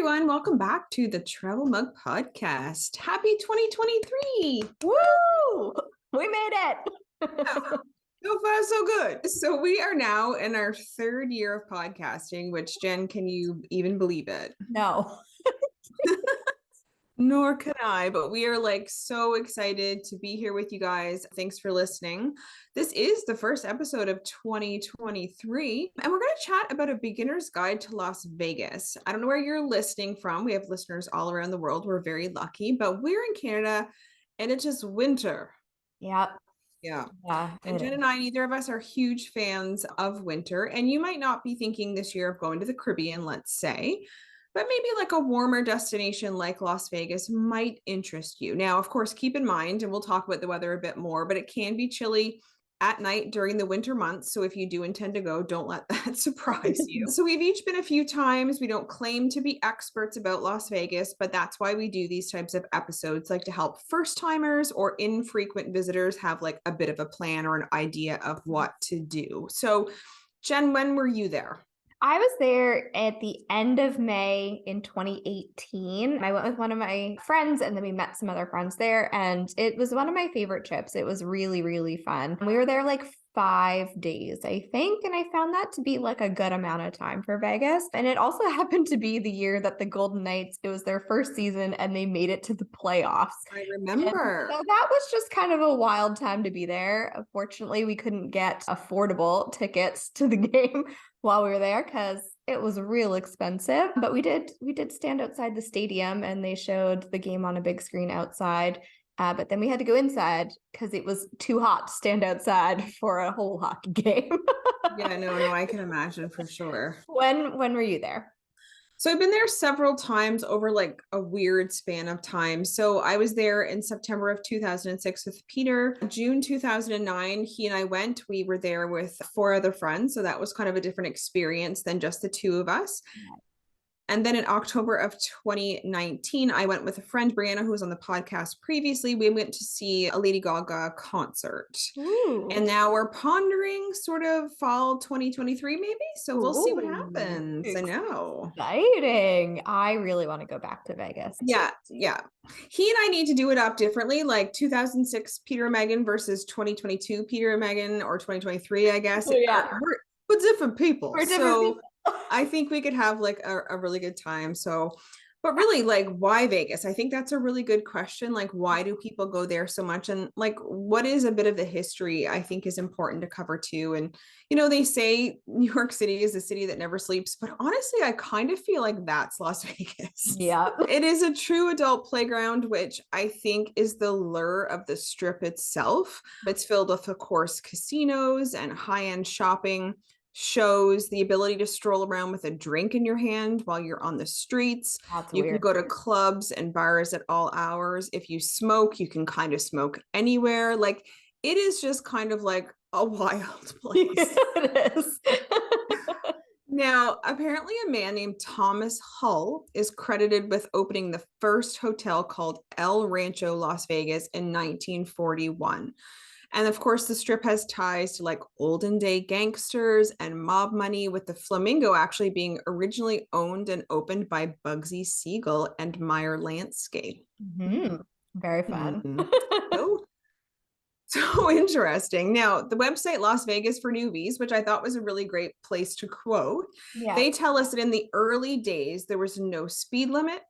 everyone. Welcome back to the Travel Mug Podcast. Happy 2023. Woo! We made it. So far, so good. So we are now in our third year of podcasting, which, Jen, can you even believe it? No. Nor can I, but we are so excited to be here with you guys. Thanks for listening. This is the first episode of 2023, and we're going to chat about a beginner's guide to Las Vegas. I don't know where you're listening from. We have listeners all around the world. We're very lucky, but we're in Canada and it's just winter. Yep. Yeah. Yeah. And Jen and I, neither of us are huge fans of winter. And you might not be thinking this year of going to the Caribbean, let's say, but maybe like a warmer destination like Las Vegas might interest you. Now, of course, keep in mind, and we'll talk about the weather a bit more, but it can be chilly at night during the winter months. So if you do intend to go, don't let that surprise you. So we've each been a few times. We don't claim to be experts about Las Vegas, but that's why we do these types of episodes, like to help first timers or infrequent visitors have like a bit of a plan or an idea of what to do. So Jen, when were you there? I was there at the end of May in 2018. I went with one of my friends and then we met some other friends there. And it was one of my favorite trips. It was really, really fun. We were there like 5 days, I think. And I found that to be like a good amount of time for Vegas. And it also happened to be the year that the Golden Knights, it was their first season and they made it to the playoffs. I remember. So that was just kind of a wild time to be there. Unfortunately, we couldn't get affordable tickets to the game while we were there because it was real expensive. But we did stand outside the stadium and they showed the game on a big screen outside. But then we had to go inside because it was too hot to stand outside for a whole hockey game. Yeah, no, I can imagine for sure. When were you there? So I've been there several times over like a weird span of time. So I was there in September of 2006 with Peter. June 2009, he and I went. We were there with 4 other friends. So that was kind of a different experience than just the 2 of us. And then in October of 2019, I went with a friend, Brianna, who was on the podcast previously. We went to see a Lady Gaga concert. Ooh. And now we're pondering sort of fall 2023, maybe. So we'll see what happens. I know. Exciting. I really want to go back to Vegas. Yeah. He and I need to do it up differently, like 2006 Peter and Megan versus 2022 Peter and Megan, or 2023, I guess. Yeah. We're different people. We're different people. I think we could have like a really good time. So, but really, like, why Vegas? I think that's a really good question. Like, why do people go there so much? And like, what is a bit of the history, I think is important to cover too. And, they say New York City is a city that never sleeps, but honestly, I kind of feel like that's Las Vegas. Yeah. It is a true adult playground, which I think is the lure of the strip itself. It's filled with, of course, casinos and high-end shopping, shows, the ability to stroll around with a drink in your hand while you're on the streets. You can go to clubs and bars at all hours. If you smoke, you can kind of smoke anywhere. Like, it is just kind of like a wild place. It is. Now, apparently a man named Thomas Hull is credited with opening the first hotel called El Rancho Las Vegas in 1941. And of course, the strip has ties to like olden day gangsters and mob money, with the Flamingo actually being originally owned and opened by Bugsy Siegel and Meyer Landscape. Mm-hmm. Very fun. Mm-hmm. So interesting. Now, the website Las Vegas for Newbies, which I thought was a really great place to quote, they tell us that in the early days, there was no speed limit,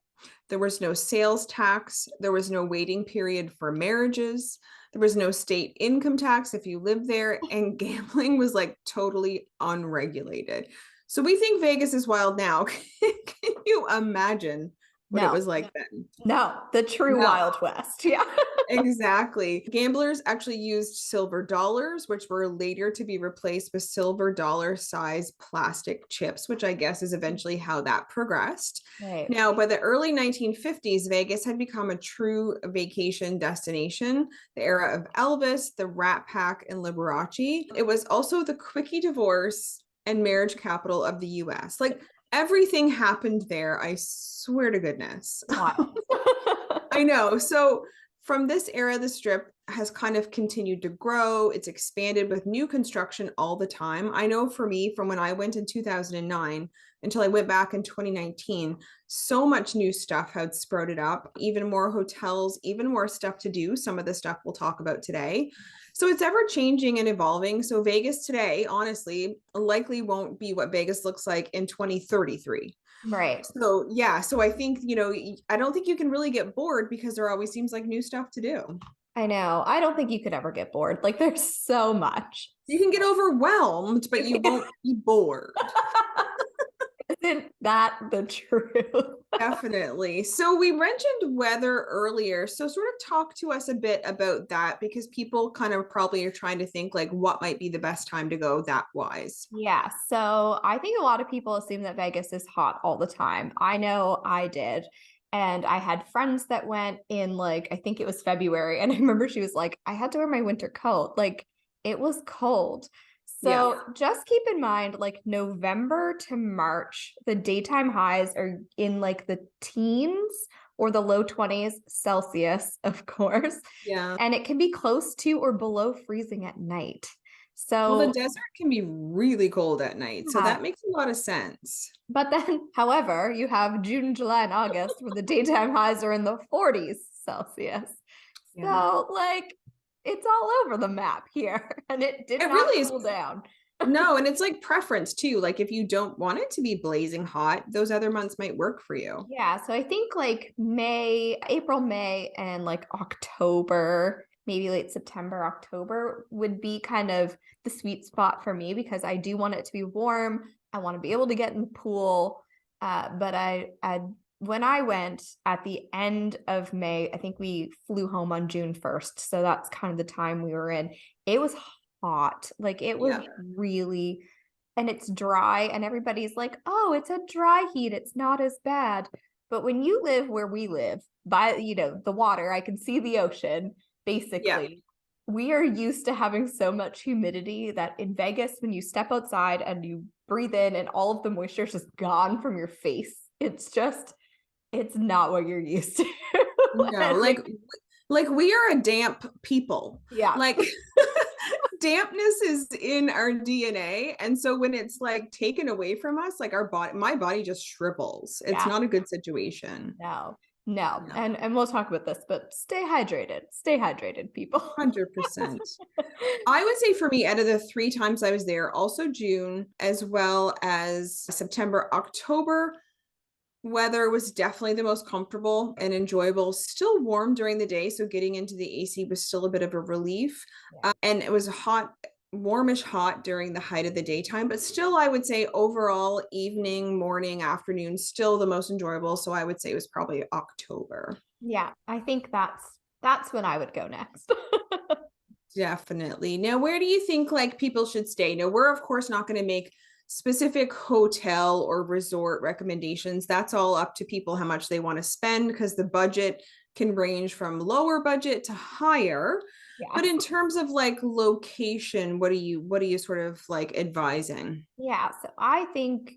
there was no sales tax, there was no waiting period for marriages, there was no state income tax if you lived there, and gambling was like totally unregulated. So we think Vegas is wild now. Can you imagine what it was like then? No, the true Wild West. Yeah. Exactly. Gamblers actually used silver dollars, which were later to be replaced with silver dollar size plastic chips, which I guess is eventually how that progressed. Right. Now, by the early 1950s, Vegas had become a true vacation destination, the era of Elvis, the Rat Pack, and Liberace. It was also the quickie divorce and marriage capital of the US. Like, everything happened there, I swear to goodness. Wow. I know. So from this era, the strip has kind of continued to grow. It's expanded with new construction all the time. I know for me, from when I went in 2009 until I went back in 2019. So much new stuff had sprouted up, even more hotels, even more stuff to do. Some of the stuff we'll talk about today. So it's ever changing and evolving. So Vegas today, honestly, likely won't be what Vegas looks like in 2033. Right. So yeah, so I think, I don't think you can really get bored because there always seems like new stuff to do. I know. I don't think you could ever get bored. Like there's so much. You can get overwhelmed, but you won't be bored. Isn't that the truth? Definitely. So we mentioned weather earlier. So sort of talk to us a bit about that because people kind of probably are trying to think like what might be the best time to go that wise. Yeah. So I think a lot of people assume that Vegas is hot all the time. I know I did. And I had friends that went in like, I think it was February. And I remember she was like, I had to wear my winter coat. Like it was cold. Yeah. So just keep in mind, like November to March, the daytime highs are in like the teens or the low 20s Celsius, of course. Yeah. And it can be close to or below freezing at night. Well, the So desert can be really cold at night. So yeah. that makes a lot of sense. But then, however, you have June, July, and August where the daytime highs are in the 40s Celsius. Yeah. So, like, it's all over the map here. And it did It not really is. cool down. No, and it's like preference too. Like if you don't want it to be blazing hot, those other months might work for you. Yeah. So I think like May, April, May, and like October, maybe late September, October would be kind of the sweet spot for me because I do want it to be warm. I want to be able to get in the pool. But when I went at the end of May, I think we flew home on June 1st. So that's kind of the time we were in. It was hot. Like it was Yeah. really, and it's dry, and everybody's like, oh, it's a dry heat. It's not as bad. But when you live where we live, by, the water, I can see the ocean, Yeah. basically. We are used to having so much humidity that in Vegas, when you step outside and you breathe in and all of the moisture is just gone from your face, it's not what you're used to. No, And, like we are a damp people. yeah, Like dampness is in our DNA. And so when it's like taken away from us, like my body just shrivels. It's yeah, not a good situation. no, no. No, And we'll talk about this, but stay hydrated, people. 100%. I would say for me, out of the 3 times I was there, also June as well as September, October, weather was definitely the most comfortable and enjoyable. Still warm during the day, so getting into the AC was still a bit of a relief. Yeah. And it was hot, warmish hot during the height of the daytime, but still, I would say overall, evening, morning, afternoon, still the most enjoyable. So I would say it was probably October. Yeah, I think that's when I would go next. Definitely. Now, where do you think like people should stay? Now, we're of course not going to make specific hotel or resort recommendations. That's all up to people how much they want to spend because the budget can range from lower budget to higher. Yeah. But in terms of like location, what are you sort of like advising? Yeah, so I think,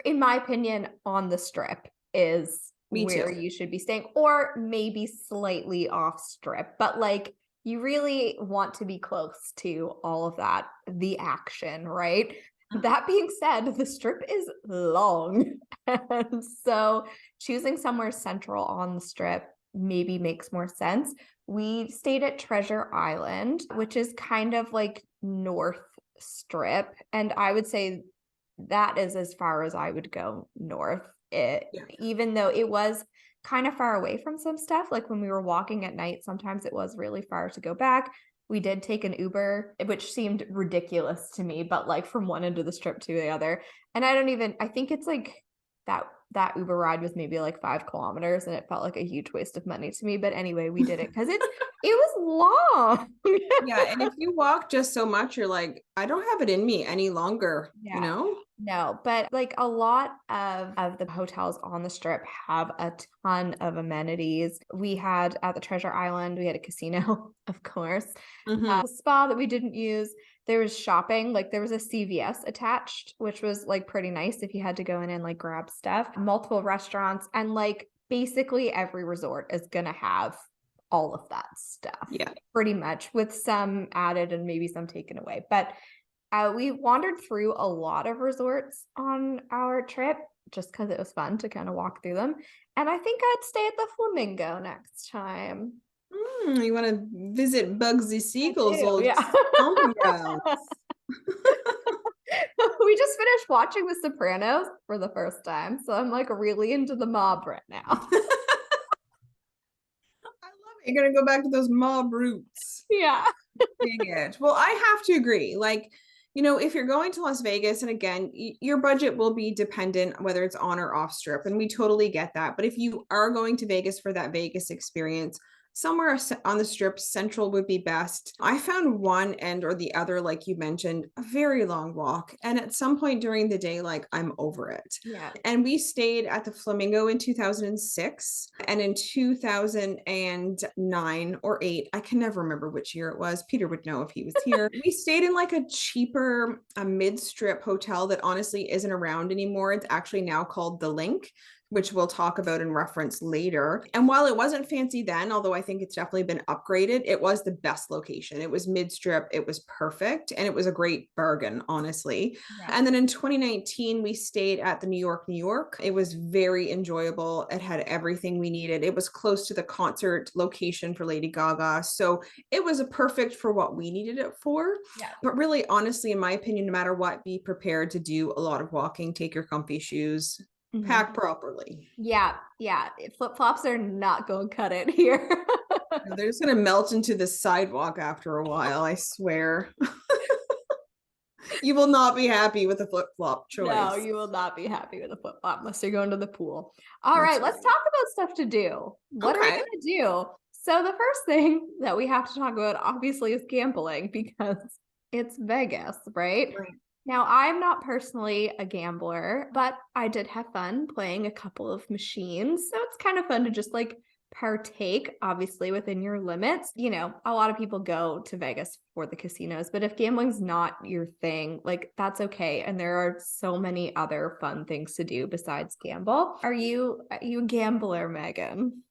in my opinion, on the strip is Me too. where you should be staying, or maybe slightly off strip, but like you really want to be close to all of that, the action, right? That being said, the strip is long. And so choosing somewhere central on the strip maybe makes more sense. We stayed at Treasure Island, which is kind of like North Strip. And I would say that is as far as I would go north. Yeah. Even though it was kind of far away from some stuff, like when we were walking at night, sometimes it was really far to go back. We did take an Uber, which seemed ridiculous to me, but like from one end of the strip to the other. And I think it's like that Uber ride was maybe like 5 kilometers and it felt like a huge waste of money to me. But anyway, we did it because it was long. Yeah. And if you walk just so much, you're like, I don't have it in me any longer, you Yeah. know? No, but like a lot of the hotels on the strip have a ton of amenities. We had at the Treasure Island, we had a casino, of course, Mhm. a spa that we didn't use. There was shopping, like there was a CVS attached, which was like pretty nice if you had to go in and like grab stuff. Multiple restaurants, and like basically every resort is gonna have all of that stuff. Yeah. Pretty much, with some added and maybe some taken away. But We wandered through a lot of resorts on our trip just because it was fun to kind of walk through them. And I think I'd stay at the Flamingo next time. You want to visit Bugsy I Siegel's do, old yeah. stomping grounds. We just finished watching The Sopranos for the first time, so I'm like really into the mob right now. I love it. You're gonna go back to those mob roots. Yeah. Dang it. Well, I have to agree. Like, if you're going to Las Vegas, and again, your budget will be dependent whether it's on or off strip, and we totally get that. But if you are going to Vegas for that Vegas experience, somewhere on the strip, central would be best. I found one end or the other, like you mentioned, a very long walk. And at some point during the day, like I'm over it. Yeah. And we stayed at the Flamingo in 2006 and in 2009 or 8, I can never remember which year it was. Peter would know if he was here. We stayed in like a cheaper, a mid-strip hotel that honestly isn't around anymore. It's actually now called The Link, which we'll talk about and reference later. And while it wasn't fancy then, although I think it's definitely been upgraded, it was the best location. It was mid-strip, it was perfect, and it was a great bargain, honestly. Yeah. And then in 2019, we stayed at the New York, New York. It was very enjoyable. It had everything we needed. It was close to the concert location for Lady Gaga. So it was a perfect for what we needed it for. Yeah. But really, honestly, in my opinion, no matter what, be prepared to do a lot of walking, take your comfy shoes, pack properly. Yeah, yeah. Flip flops are not going to cut it here. They're just going to melt into the sidewalk after a while, I swear. You will not be happy with a flip flop No, choice. you will not be happy with a flip flop unless you're going to the pool. All That's right, let's right. talk about stuff to do. What are we Okay. going to do? So, the first thing that we have to talk about, obviously, is gambling because it's Vegas, right? Right. Now, I'm not personally a gambler, but I did have fun playing a couple of machines. So, it's kind of fun to just like partake, obviously, within your limits. A lot of people go to Vegas for the casinos, but if gambling's not your thing, like that's okay. And there are so many other fun things to do besides gamble. Are you a gambler, Megan?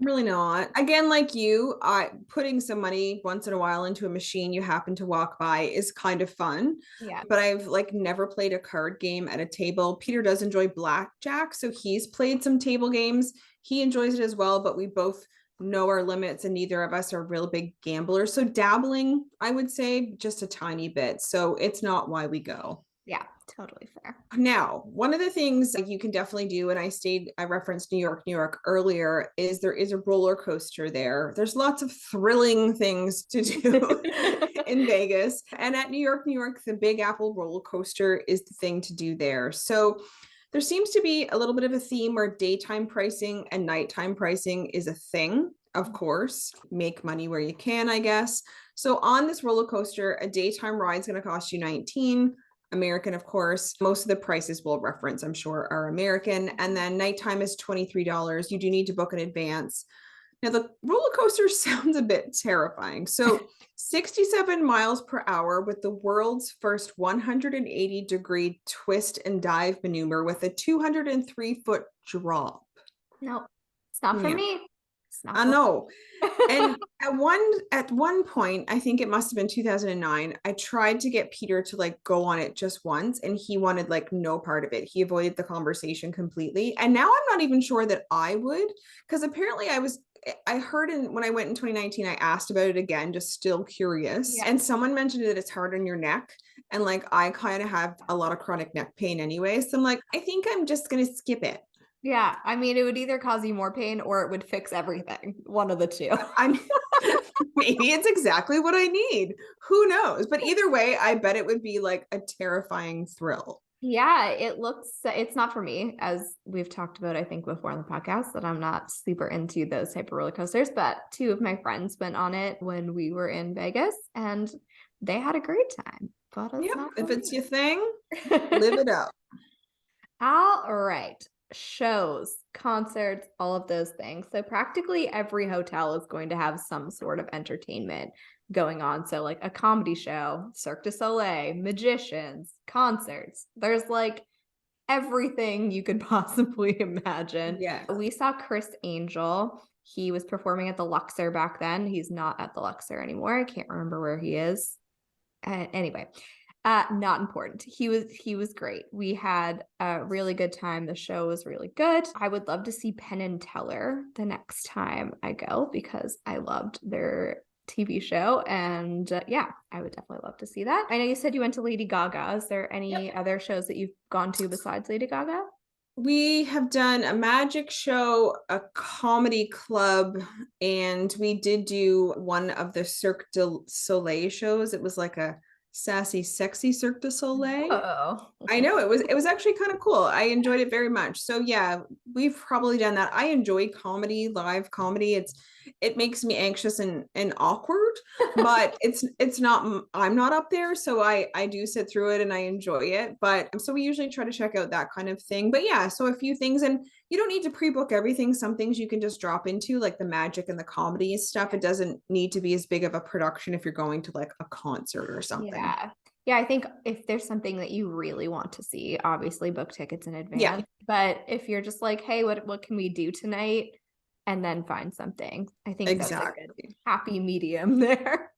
Really not. Again, like you, putting some money once in a while into a machine you happen to walk by is kind of fun. Yeah. But I've like never played a card game at a table. Peter does enjoy blackjack, so he's played some table games. He enjoys it as well, but we both know our limits and neither of us are real big gamblers. So dabbling, I would say just a tiny bit. So it's not why we go. Yeah, totally fair. Now, one of the things you can definitely do, and I referenced New York, New York earlier, is there is a roller coaster there. There's lots of thrilling things to do in Vegas. And at New York, New York, the Big Apple roller coaster is the thing to do there. So there seems to be a little bit of a theme where daytime pricing and nighttime pricing is a thing. Of course, make money where you can, I guess. So on this roller coaster, a daytime ride is going to cost you 19. American, of course. Most of the prices we'll reference, I'm sure, are American. And then nighttime is $23. You do need to book in advance. Now, the roller coaster sounds a bit terrifying. So 67 miles per hour with the world's first 180-degree twist and dive maneuver with a 203-foot drop. No, it's not for Yeah. me. It's not I for know. me. And at one point, I think it must have been 2009, I tried to get Peter to like go on it just once and he wanted like no part of it. He avoided the conversation completely. And now I'm not even sure that I would, because apparently I heard when I went in 2019, I asked about it again, just still curious. Yeah. And someone mentioned that it's hard on your neck. And like I kind of have a lot of chronic neck pain anyway. So I'm like, I think I'm just gonna skip it. Yeah, I mean, it would either cause you more pain or it would fix everything. One of the two. I'm maybe it's exactly what I need. Who knows? But either way, I bet it would be like a terrifying thrill. Yeah, it's not for me, as we've talked about, I think, before on the podcast, that I'm not super into those type of roller coasters. But two of my friends went on it when we were in Vegas and they had a great time. But it's Yep. not If for it's me. your thing, live it up. All right. Shows, concerts, all of those things. So practically every hotel is going to have some sort of entertainment going on. So like a comedy show, Cirque du Soleil, magicians, concerts. There's like everything you could possibly imagine. Yeah. We saw Chris Angel. He was performing at the Luxor back then. He's not at the Luxor anymore. I can't remember where he is. Anyway, Not important. He was great. We had a really good time. The show was really good. I would love to see Penn and Teller the next time I go because I loved their TV show. And yeah, I would definitely love to see that. I know you said you went to Lady Gaga. Is there any other shows that you've gone to besides Lady Gaga? We have done a magic show, a comedy club, and we did do one of the Cirque du Soleil shows. It was like a sassy, sexy Cirque du Soleil. Oh, I know it was actually kind of cool. I enjoyed it very much. So yeah, we've probably done that. I enjoy comedy, live comedy. It makes me anxious and awkward, but it's not I'm not up there, so I do sit through it and I enjoy it. But so we usually try to check out that kind of thing. But yeah, so a few things, and you don't need to pre-book everything. Some things you can just drop into, like the magic and the comedy stuff. It doesn't need to be as big of a production if you're going to like a concert or something. yeah. Yeah, I think if there's something that you really want to see, obviously book tickets in Yeah, advance. But if you're just like, hey, what can we do tonight? And then find something. I think that's a good exactly. happy medium there.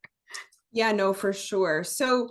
Yeah, no, for sure. So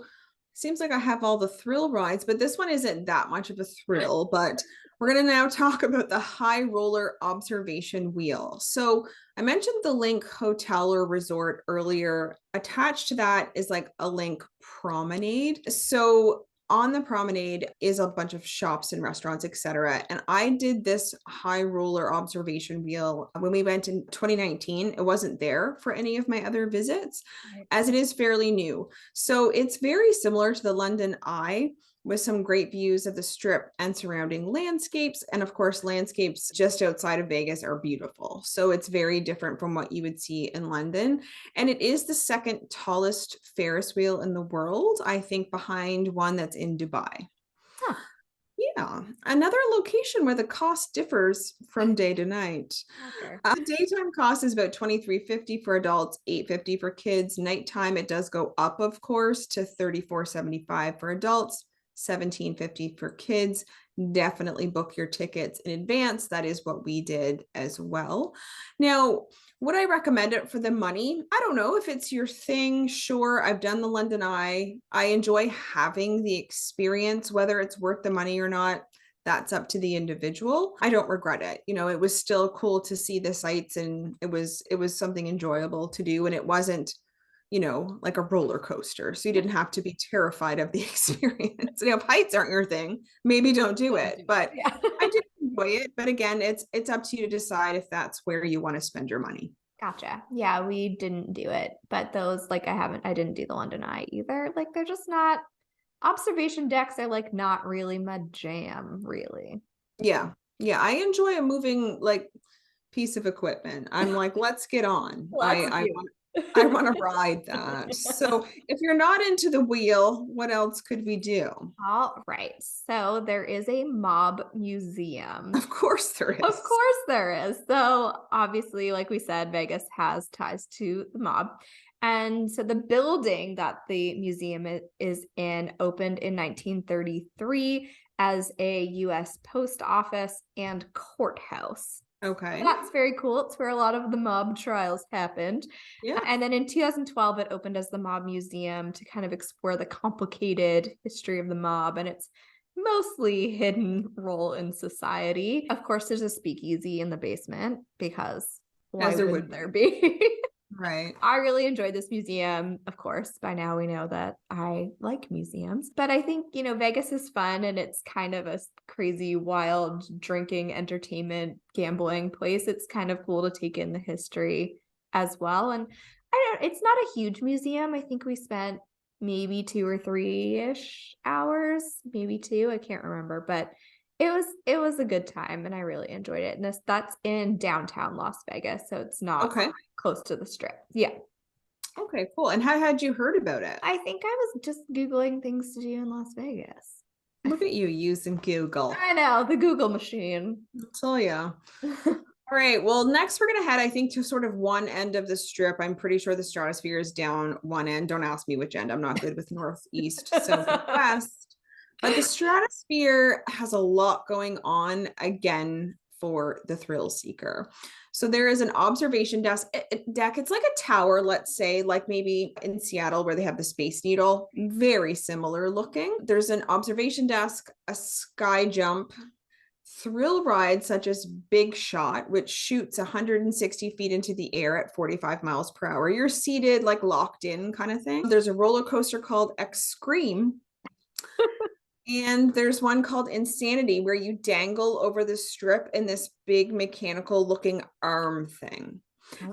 seems like I have all the thrill rides, but this one isn't that much of a thrill. But we're going to now talk about the high roller observation wheel. So I mentioned the Link Hotel or Resort earlier. Attached to that is like a Link promenade. So on the promenade is a bunch of shops and restaurants, etc. And I did this high roller observation wheel when we went in 2019. It wasn't there for any of my other visits, Right. as it is fairly new. So it's very similar to the London Eye, with some great views of the strip and surrounding landscapes. And of course, landscapes just outside of Vegas are beautiful. So it's very different from what you would see in London. And it is the second tallest Ferris wheel in the world, I think, behind one that's in Dubai. Huh. Yeah, another location where the cost differs from day to night. Shocker. The daytime cost is about 23.50 for adults, 8.50 for kids. Nighttime it does go up, of course, to 34.75 for adults, 17.50 for kids. Definitely book your tickets in advance. That is what we did as well. Now, would I recommend it for the money? I don't know if it's your thing. Sure, I've done the London Eye. I enjoy having the experience, whether it's worth the money or not. That's up to the individual. I don't regret it. You know, it was still cool to see the sights, and it was something enjoyable to do, and it wasn't, like a roller coaster. So you didn't have to be terrified of the experience. If heights aren't your thing, maybe don't do Don't it. do it. But Yeah. I did enjoy it. But again, it's up to you to decide if that's where you want to spend your money. Gotcha. Yeah, we didn't do it. But those, like, I didn't do the London Eye either. Like, they're just not, observation decks are like not really my jam, really. Yeah. Yeah. I enjoy a moving like piece of equipment. I'm like, let's get on. Let's I do want I it. want to ride that. So if you're not into the wheel, what else could we do? All right. So there is a mob museum. Of course there Of is. course there is. So obviously, like we said, Vegas has ties to the mob. And so the building that the museum is in opened in 1933 as a US post office and courthouse. Okay. That's very cool. It's where a lot of the mob trials happened. Yeah. And then in 2012, it opened as the Mob Museum to kind of explore the complicated history of the mob and its mostly hidden role in society. Of course, there's a speakeasy in the basement because why As there would wouldn't be. there be? Right. I really enjoyed this museum. Of course, by now we know that I like museums, but I think, Vegas is fun and it's kind of a crazy, wild drinking, entertainment, gambling place. It's kind of cool to take in the history as well. And it's not a huge museum. I think we spent maybe 2 or 3-ish hours, maybe two. I can't remember, but it was a good time and I really enjoyed it. And that's in downtown Las Vegas, so it's not Okay. close to the strip. Yeah. Okay, cool. And how had you heard about it? I think I was just Googling things to do in Las Vegas. Look at you using Google. I know, the Google machine. So yeah. All right. Well, next we're going to head, I think, to sort of one end of the strip. I'm pretty sure the stratosphere is down one end. Don't ask me which end. I'm not good with northeast, south, and west. But the stratosphere has a lot going on again for the thrill seeker. So there is an observation deck. It's like a tower, let's say, like maybe in Seattle where they have the Space Needle, very similar looking. There's an observation desk, a sky jump, thrill rides such as Big Shot, which shoots 160 feet into the air at 45 miles per hour. You're seated, like locked in kind of thing. There's a roller coaster called X-Scream. And there's one called Insanity where you dangle over the strip in this big mechanical looking arm thing.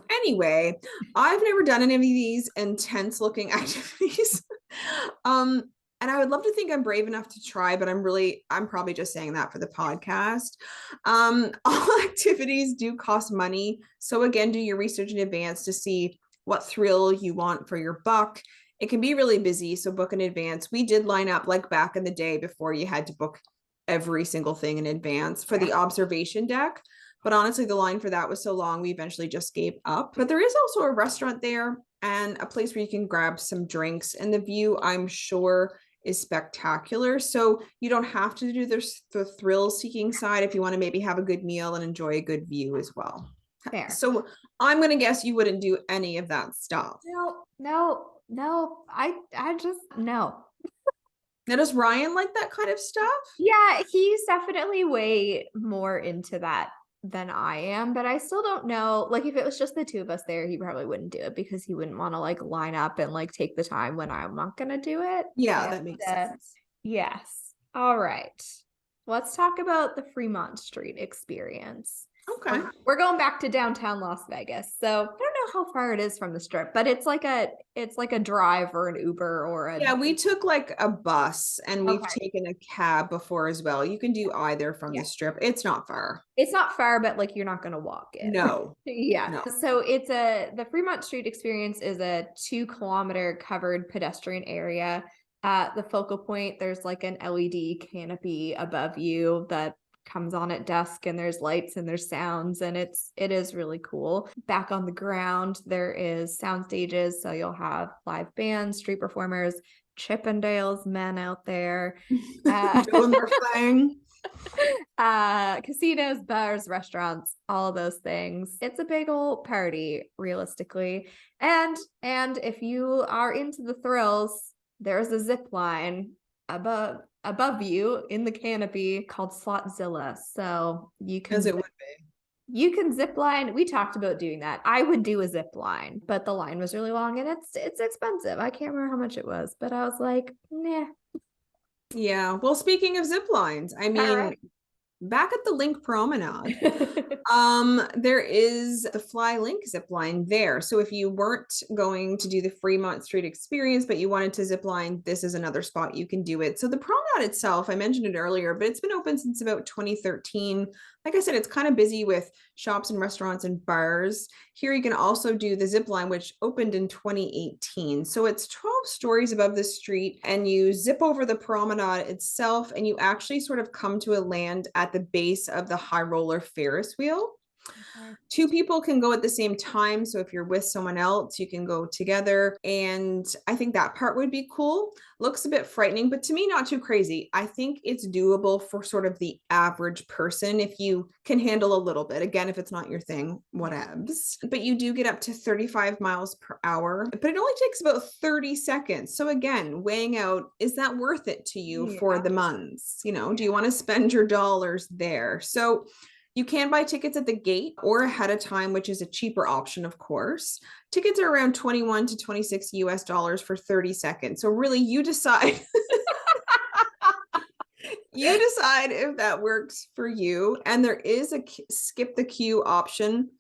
Anyway, I've never done any of these intense looking activities. And I would love to think I'm brave enough to try, but I'm probably just saying that for the podcast. All activities do cost money. So again, do your research in advance to see what thrill you want for your buck. It can be really busy, so book in advance. We did line up like back in the day before you had to book every single thing in advance for the observation deck. But honestly, the line for that was so long, we eventually just gave up. But there is also a restaurant there and a place where you can grab some drinks. And the view, I'm sure, is spectacular. So you don't have to do the thrill-seeking side if you want to maybe have a good meal and enjoy a good view as well. Fair. So I'm going to guess you wouldn't do any of that stuff. No. I just, no. Now, does Ryan like that kind of stuff? Yeah, he's definitely way more into that than I am, but I still don't know. Like, if it was just the two of us there, he probably wouldn't do it because he wouldn't want to like line up and like take the time when I'm not gonna do it. Yeah, that makes sense. Yes. All right. Let's talk about the Fremont Street experience. Okay. We're going back to downtown Las Vegas. So I don't know how far it is from the strip, but it's like a drive or an Uber or a. Yeah, we took like a bus and we've taken a cab before as well. You can do either from the strip. It's not far. It's not far, but like you're not going to walk it. No. Yeah. No. So the Fremont Street experience is a 2-kilometer covered pedestrian area. At the focal point, there's like an LED canopy above you that comes on at dusk, and there's lights and there's sounds, and it is really cool. Back on the ground, there is sound stages, so you'll have live bands, street performers, Chippendales men out there doing their thing. Casinos, bars, restaurants, all of those things. It's a big old party, realistically. And if you are into the thrills, there's a zip line above you in the canopy called Slotzilla. So you can, as it would be. You can zip line. We talked about doing that. I would do a zip line, but the line was really long and it's expensive. I can't remember how much it was, but I was like, nah. Yeah. Well, speaking of zip lines, I mean, back at the Link Promenade, there is the Fly Link zip line there. So if you weren't going to do the Fremont Street experience, but you wanted to zip line, this is another spot you can do it. So the promenade itself, I mentioned it earlier, but it's been open since about 2013. Like I said, it's kind of busy with shops and restaurants and bars. Here you can also do the zip line, which opened in 2018. So it's 12 stories above the street, and you zip over the promenade itself, and you actually sort of come to a land at the base of the high roller Ferris wheel. Okay. 2 people can go at the same time. So if you're with someone else, you can go together. And I think that part would be cool. Looks a bit frightening, but to me, not too crazy. I think it's doable for sort of the average person if you can handle a little bit. Again, if it's not your thing, whatevs. But you do get up to 35 miles per hour, but it only takes about 30 seconds. So again, weighing out, is that worth it to you for the months? You know, do you want to spend your dollars there? So you can buy tickets at the gate or ahead of time, which is a cheaper option, of course. Tickets are around 21 to 26 US dollars for 30 seconds. So really you decide. You decide if that works for you. And there is a skip the queue option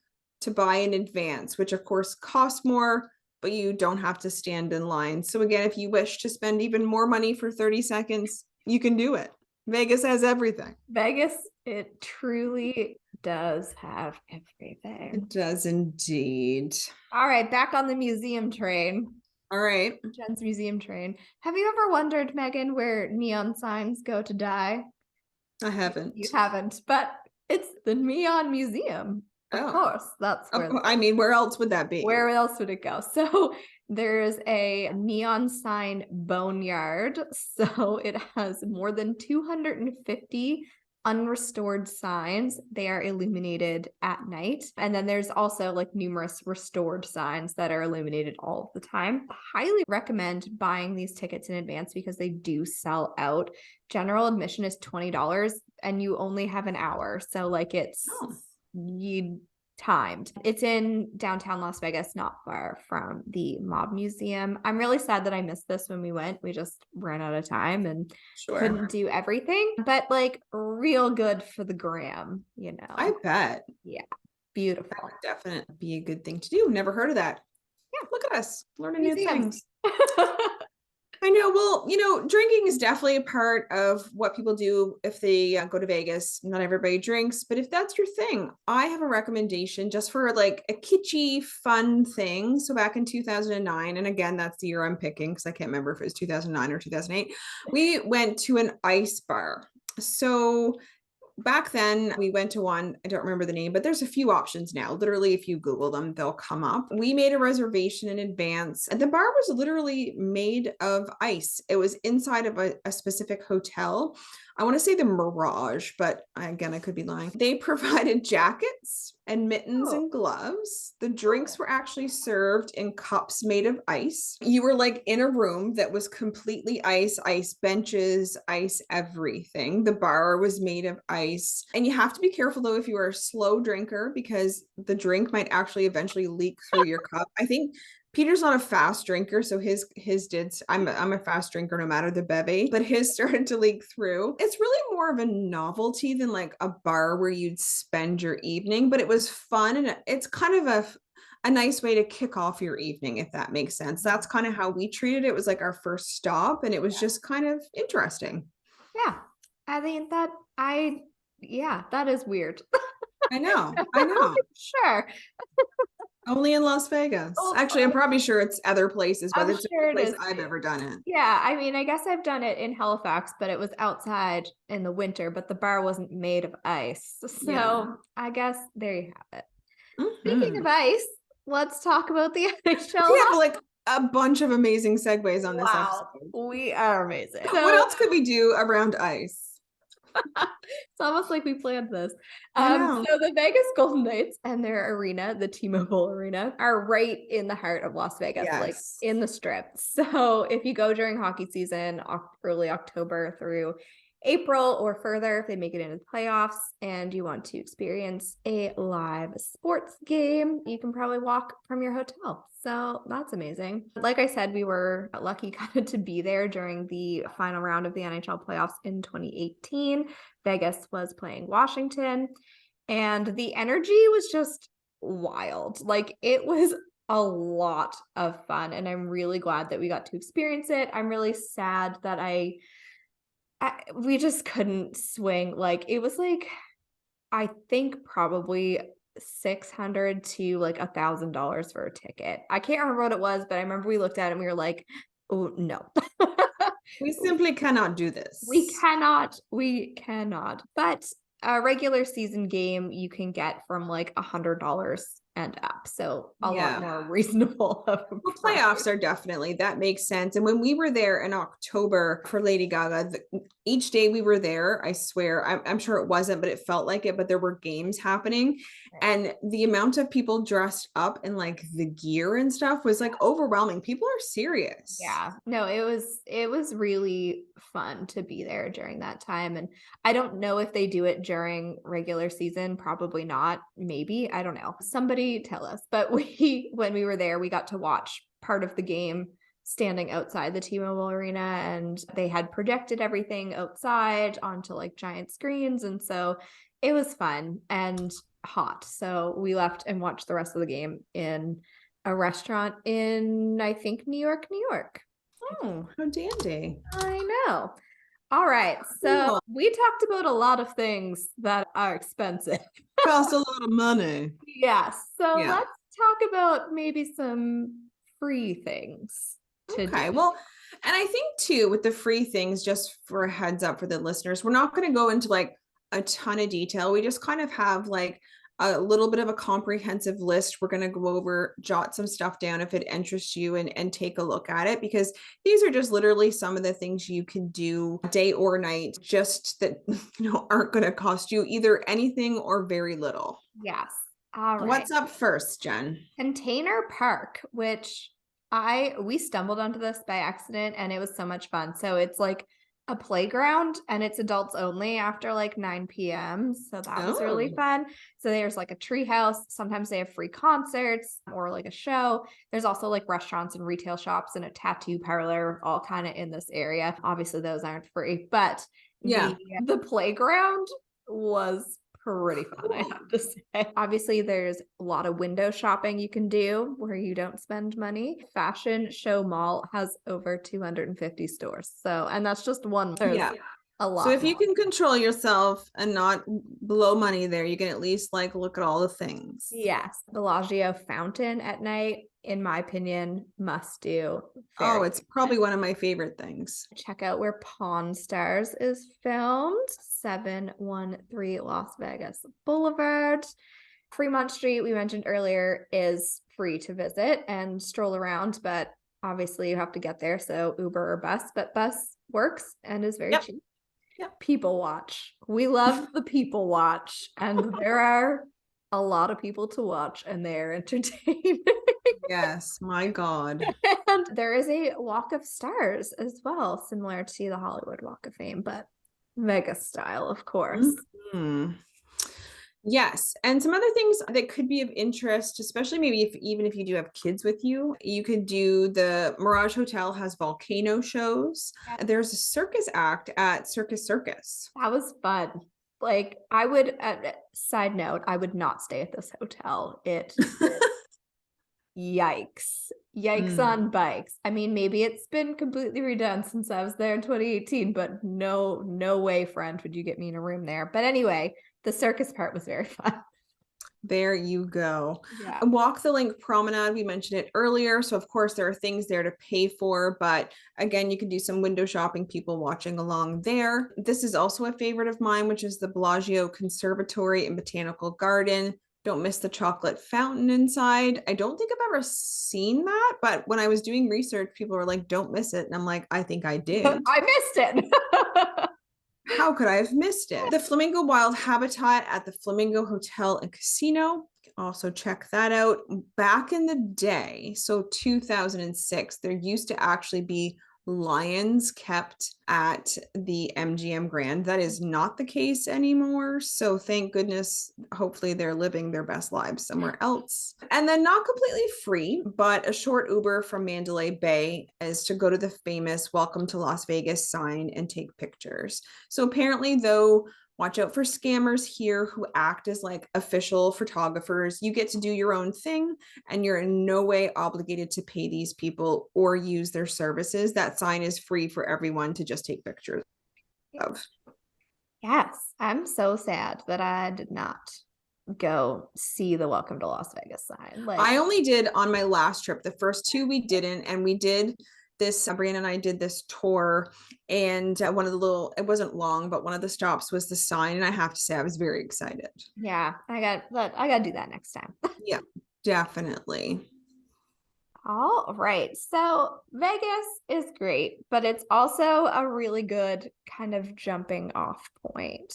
to buy in advance, which of course costs more, but you don't have to stand in line. So again, if you wish to spend even more money for 30 seconds, you can do it. Vegas has everything. Vegas, it truly does have everything. It does indeed. All right, back on the museum train. All right. Jen's museum train. Have you ever wondered, Megan, where neon signs go to die? I haven't. You haven't, but it's the Neon Museum. Of course, that's where. I mean, where else would that be? Where else would it go? So there's a neon sign boneyard. So it has more than 250 unrestored signs. They are illuminated at night. And then there's also like numerous restored signs that are illuminated all of the time. Highly recommend buying these tickets in advance because they do sell out. General admission is $20 and you only have an hour. So like you timed. It's in downtown Las Vegas, not far from the Mob Museum. I'm really sad that I missed this when we went. We just ran out of time and Sure. couldn't do everything, but like real good for the gram, I bet. Yeah, That beautiful. would definitely be a good thing to do. Never heard of that. Yeah. Look at us learning new Museums. things. I know. Well, drinking is definitely a part of what people do if they go to Vegas. Not everybody drinks, but if that's your thing, I have a recommendation just for like a kitschy, fun thing. So back in 2009, and again, that's the year I'm picking because I can't remember if it was 2009 or 2008, we went to an ice bar. So back then we went to one, I don't remember the name, but there's a few options now. Literally, if you Google them, they'll come up. We made a reservation in advance, and the bar was literally made of ice. It was inside of a specific hotel. I want to say the Mirage, but again, I could be lying. They provided jackets and mittens Oh, and gloves. The drinks were actually served in cups made of ice. You were like in a room that was completely ice benches, ice everything. The bar was made of ice. And you have to be careful though if you are a slow drinker because the drink might actually eventually leak through your cup. I think Peter's not a fast drinker, so his did. I'm a fast drinker no matter the bevy, but his started to leak through. It's really more of a novelty than like a bar where you'd spend your evening, but it was fun and it's kind of a nice way to kick off your evening, if that makes sense. That's kind of how we treated it. It was like our first stop, and it was just kind of interesting. yeah. I think that is weird. I know, I know. Sure. Only in Las Vegas. Oh, Actually, I'm probably sure it's other places, but I'm it's the sure only it place is I've too. ever done it. Yeah, I mean, I guess I've done it in Halifax, but it was outside in the winter, but the bar wasn't made of ice. Yeah. So I guess there you have it. Speaking Mhm. of ice, let's talk about the We NHL. have like a bunch of amazing segues on this Wow, episode. we are amazing. What So else could we do around ice? it's almost like we planned this. I know. So the Vegas Golden Knights and their arena, the T-Mobile Arena, are right in the heart of Las Vegas, like Yes. in the strip. So if you go during hockey season, early October through April or further, if they make it into the playoffs and you want to experience a live sports game, you can probably walk from your hotel. So that's amazing. Like I said, we were lucky kind of to be there during the final round of the NHL playoffs in 2018. Vegas was playing Washington, and the energy was just wild. Like it was a lot of fun, and I'm really glad that we got to experience it. I'm really sad that we just couldn't swing. Like it was like I think probably 600 to like $1,000 for a ticket. I can't remember what it was, but I remember we looked at it and we were like, oh no. We simply cannot do We this. cannot. We cannot. But a regular season game you can get from like $100 and up. So a lot Yeah. more reasonable of a Well, price. playoffs are definitely, that makes sense. And when we were there in October for Lady Gaga, each day we were there, I swear, I'm sure it wasn't, but it felt like it, but there were games happening. And the amount of people dressed up in like the gear and stuff was like overwhelming. People are serious. Yeah. No, it was really fun to be there during that time. And I don't know if they do it during regular season, probably not, maybe, I don't know. Somebody tell us. But when we were there, we got to watch part of the game standing outside the T-Mobile Arena, and they had projected everything outside onto like giant screens, and so it was fun and hot. So we left and watched the rest of the game in a restaurant in, I think, New York, New York. Oh, how dandy. I know. All right. So Cool. we talked about a lot of things that are expensive. Cost a lot of money. Yes. So Yeah. let's talk about maybe some free things to do. Okay. Well, and I think too, with the free things, just for a heads up for the listeners, we're not going to go into like a ton of detail. We just kind of have like a little bit of a comprehensive list. We're going to go over, jot some stuff down if it interests you, and take a look at it, because these are just literally some of the things you can do day or night, just that aren't going to cost you either anything or very little. Yes. All right. What's up first, Jen? Container Park, which we stumbled onto this by accident and it was so much fun. So it's like a playground and it's adults only after like 9 p.m. So that was really Oh, fun. So there's like a tree house. Sometimes they have free concerts or like a show. There's also like restaurants and retail shops and a tattoo parlor all kind of in this area. Obviously those aren't free, but yeah. the playground was pretty fun, I Cool. have to say. Obviously, there's a lot of window shopping you can do where you don't spend money. Fashion Show Mall has over 250 stores. So, and that's just one. There's Yeah. a So lot if you more. can control yourself and not blow money there, you can at least like look at all the things. Yes. Bellagio Fountain at night, in my opinion, must do. Oh, Very it's probably one of my favorite things. check out where Pawn Stars is filmed, 713 Las Vegas Boulevard. Fremont Street, we mentioned earlier, is free to visit and stroll around, but obviously you have to get there. So Uber or bus, but bus works and is very Yep. cheap. Yep. People watch. We love the people watch, and there are a lot of people to watch, and they're entertaining. Yes, my God. And there is a Walk of Stars as well, similar to the Hollywood Walk of Fame, but Vegas style, of course. Mhm. Yes, and some other things that could be of interest, especially maybe if even if you do have kids with you, you could do the Mirage Hotel has volcano shows. Yeah. There's a circus act at Circus Circus. That was fun. Like, I would, side note, I would not stay at this hotel. It yikes. Yikes Mm. on bikes. I mean, maybe it's been completely redone since I was there in 2018, but no way, friend, would you get me in a room there. But anyway, the circus part was very fun. There you go. Yeah. Walk the Link Promenade, we mentioned it earlier. So, of course, there are things there to pay for, but again, you can do some window shopping, people watching along there. This is also a favorite of mine, which is the Bellagio Conservatory and Botanical Garden. Don't miss the chocolate fountain inside. I don't think I've ever seen that, but when I was doing research, people were like, don't miss it. And I'm like, I think I did. I missed it. How could I have missed it? The Flamingo Wild Habitat at the Flamingo Hotel and Casino. Also check that out. Back in the day, so 2006, there used to actually be lions kept at the MGM Grand. That is not the case anymore. So thank goodness, hopefully they're living their best lives somewhere else. And then not completely free, but a short Uber from Mandalay Bay is to go to the famous Welcome to Las Vegas sign and take pictures. So apparently, though, watch out for scammers here who act as like official photographers. You get to do your own thing and you're in no way obligated to pay these people or use their services. That sign is free for everyone to just take pictures of. Yes, I'm so sad that I did not go see the Welcome to Las Vegas sign. Like, I only did on my last trip. The first two we didn't, and we did this. Brian and I did this tour, and one of the little, it wasn't long, but one of the stops was the sign, and I have to say, I was very excited. yeah, I got to do that next time. Yeah, definitely. All right. So Vegas is great, but it's also a really good kind of jumping off point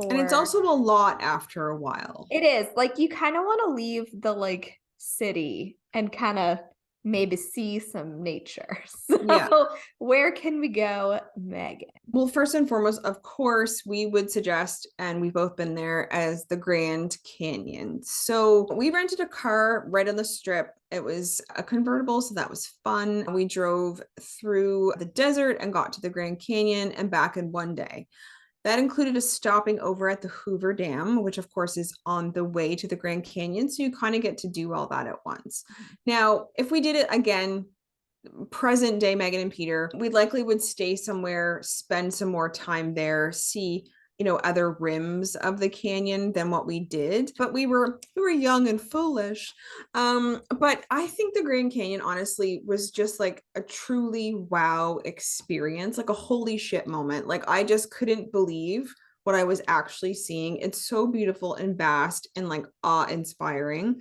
And it's for also a lot after a while. it is like you kind of want to leave the like city and kind of maybe see some nature. Yeah. So where can we go, Megan? Well, first and foremost, of course, we would suggest, and we've both been there, as the Grand Canyon. So we rented a car right on the strip. It was a convertible, so that was fun. We drove through the desert and got to the Grand Canyon and back in one day. That included a stopping over at the Hoover Dam, which of course is on the way to the Grand Canyon. So you kind of get to do all that at once. Now, if we did it again, present day Megan and Peter, we likely would stay somewhere, spend some more time there, see other rims of the canyon than what we did, but we were young and foolish. But I think the Grand Canyon honestly was just like a truly wow experience, like a holy shit moment. Like I just couldn't believe what I was actually seeing. It's so beautiful and vast and like awe-inspiring.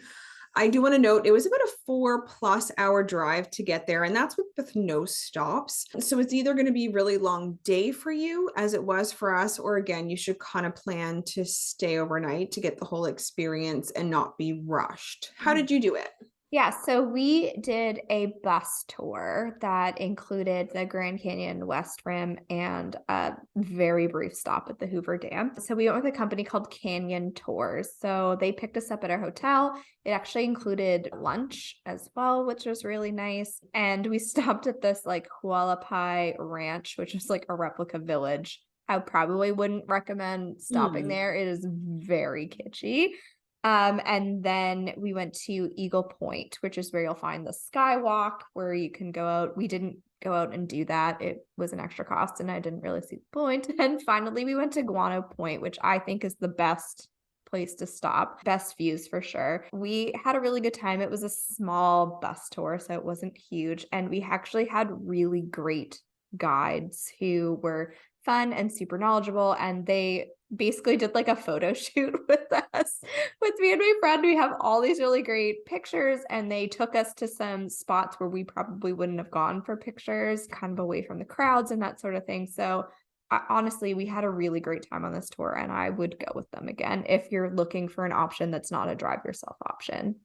I do want to note it was about a 4+ hour drive to get there, and that's with no stops. So it's either going to be a really long day for you, as it was for us, or again, you should kind of plan to stay overnight to get the whole experience and not be rushed. How did you do it? Yeah, so we did a bus tour that included the Grand Canyon West Rim and a very brief stop at the Hoover Dam. So we went with a company called Canyon Tours. So they picked us up at our hotel. It actually included lunch as well, which was really nice. And we stopped at this like Hualapai Ranch, which is like a replica village. I probably wouldn't recommend stopping Hmm. there. It is very kitschy. And then we went to Eagle Point, which is where you'll find the skywalk where you can go out. We didn't go out and do that. It was an extra cost and I didn't really see the point. And finally we went to Guano Point, which I think is the best place to stop. Best views for sure. We had a really good time. It was a small bus tour, so it wasn't huge. And we actually had really great guides who were fun and super knowledgeable, and they basically did like a photo shoot with us, with me and my friend. We have all these really great pictures, and they took us to some spots where we probably wouldn't have gone for pictures, kind of away from the crowds and that sort of thing. So honestly, we had a really great time on this tour, and I would go with them again if you're looking for an option that's not a drive yourself option.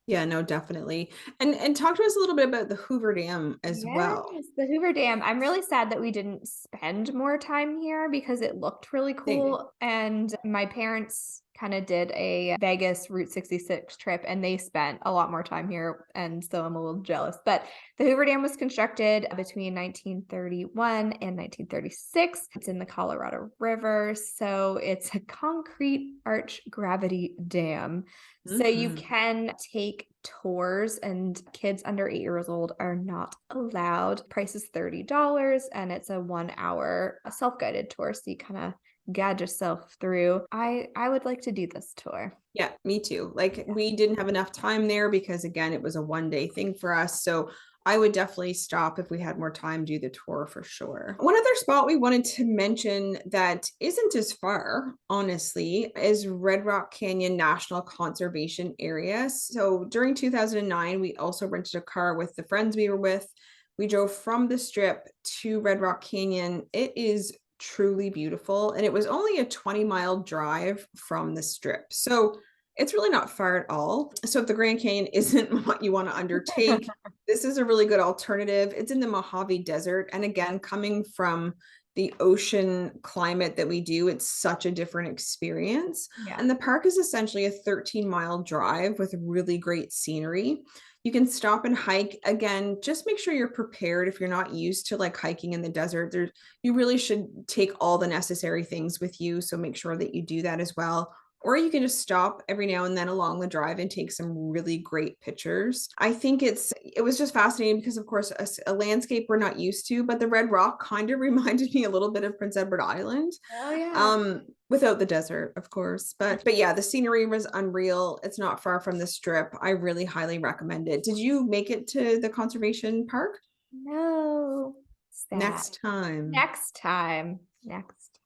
Yeah, no, definitely. And talk to us a little bit about the Hoover Dam as Yes, well. the Hoover Dam. I'm really sad that we didn't spend more time here because it looked really Same. cool. And my parents kind of did a Vegas Route 66 trip and they spent a lot more time here. And so I'm a little jealous. But the Hoover Dam was constructed between 1931 and 1936. It's in the Colorado River. So it's a concrete arch gravity dam. So you Mhm. can take tours, and kids under 8 years old are not allowed. Price is $30 and it's a 1 hour self-guided tour. So you kind of guide yourself through. I would like to do this tour. Yeah, me too. Like we didn't have enough time there because again, it was a 1 day thing for us. So I would definitely stop if we had more time, do the tour for sure. One other spot we wanted to mention that isn't as far, honestly, is Red Rock Canyon National Conservation Area. So during 2009, we also rented a car with the friends we were with. We drove from the strip to Red Rock Canyon. It is truly beautiful. And it was only a 20-mile drive from the strip. So it's really not far at all. So if the Grand Canyon isn't what you want to undertake, this is a really good alternative. It's in the Mojave Desert. And again, coming from the ocean climate that we do, it's such a different experience. Yeah. And the park is essentially a 13-mile drive with really great scenery. You can stop and hike. Again, just make sure you're prepared if you're not used to like hiking in the desert. There, you really should take all the necessary things with you. So make sure that you do that as well. Or you can just stop every now and then along the drive and take some really great pictures. I think it was just fascinating because of course a landscape we're not used to, but the Red Rock kind of reminded me a little bit of Prince Edward Island. Oh yeah. Without the desert, of course. But yeah, the scenery was unreal. It's not far from the strip. I really highly recommend it. Did you make it to the conservation park? No. Sad. Next time. Next time. Next.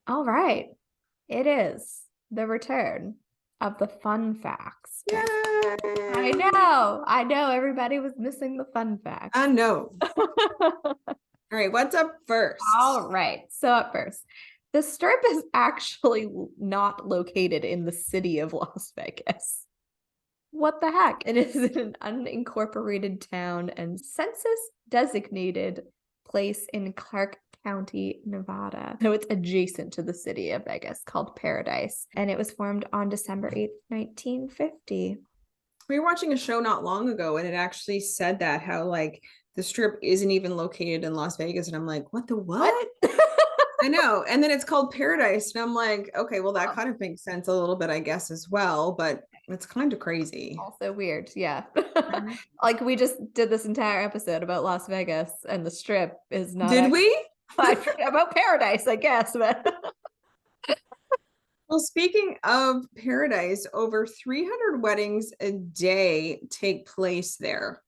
All right. It is the return of the fun facts. I Yay! know. I know everybody was missing the fun I facts. know. All right, what's up first? All right. So at first, the strip is actually not located in the city of Las Vegas. What the heck? It is an unincorporated town and census designated place in Clark County, Nevada. So it's adjacent to the city of Vegas called Paradise. And it was formed on December 8th, 1950. We were watching a show not long ago and it actually said that how like the strip isn't even located in Las Vegas. And I'm like, what the What? what? I know. And then it's called Paradise. And I'm like, okay, well, that kind of makes sense a little bit, I guess, as well, but it's kind of crazy. Also weird. Yeah. Like we just did this entire episode about Las Vegas and the strip is not Did actually we? about paradise, I guess, but Well, speaking of Paradise, over 300 weddings a day take place there.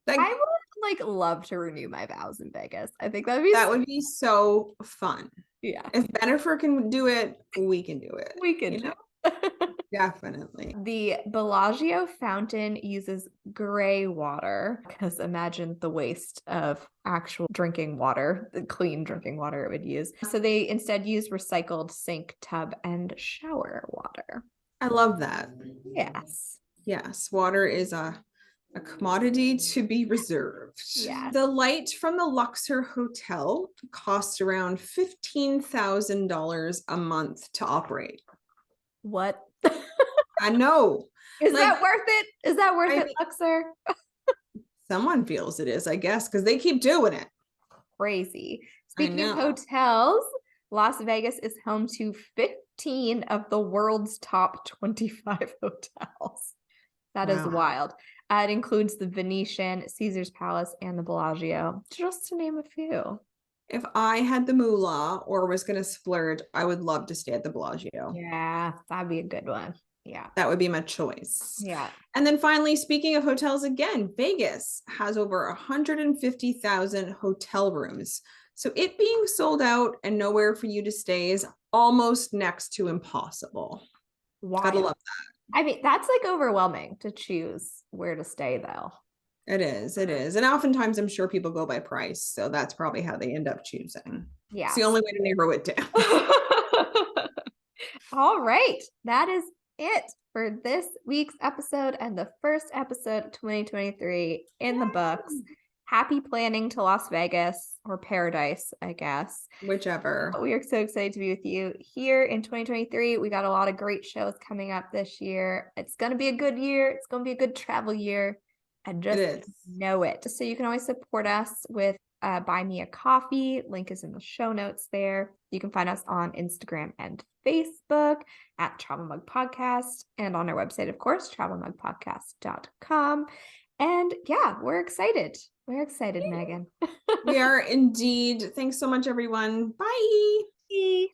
I Like, would like love to renew my vows in Vegas. I think that'd be that would be so fun. Yeah, If Bennifer can do it, we can do it. we can You do know, it. definitely. The Bellagio fountain uses gray water because imagine the waste of actual drinking water, the clean drinking water it would use. So they instead use recycled sink, tub, and shower water. I love that. Yes. Yes, water is a commodity to be reserved. Yes. The light from the Luxor Hotel costs around $15,000 a month to operate. What? I know. Is Like, that worth it? Is that worth I it, mean, Luxor? someone feels it is, I guess, because they keep doing it. Crazy. I Speaking of know. hotels, Las Vegas is home to 15 of the world's top 25 hotels. That is Wow. wild. It includes the Venetian, Caesar's Palace, and the Bellagio, just to name a few. If I had the moolah or was going to splurge, I would love to stay at the Bellagio. Yeah, that'd be a good one. Yeah. That would be my choice. Yeah. And then finally, speaking of hotels again, Vegas has over 150,000 hotel rooms. So it being sold out and nowhere for you to stay is almost next to impossible. Gotta Wild. love I mean, that's like overwhelming to choose where to stay, though. that. It is. It is. And oftentimes I'm sure people go by price. So that's probably how they end up choosing. It's the Yes. only way to narrow it down. All right. That is it for this week's episode and the first episode of 2023 in the books. Happy planning to Las Vegas or paradise, I guess. Whichever. We are so excited to be with you here in 2023. We got a lot of great shows coming up this year. It's going to be a good year. It's going to be a good travel year. And just know it. So you can always support us with Buy Me a Coffee. Link is in the show notes there. You can find us on Instagram and Facebook at Travel Mug Podcast and on our website, of course, travelmugpodcast.com. And yeah, we're excited. We're excited, Megan. We are indeed. Thanks so much, everyone. Bye. Bye.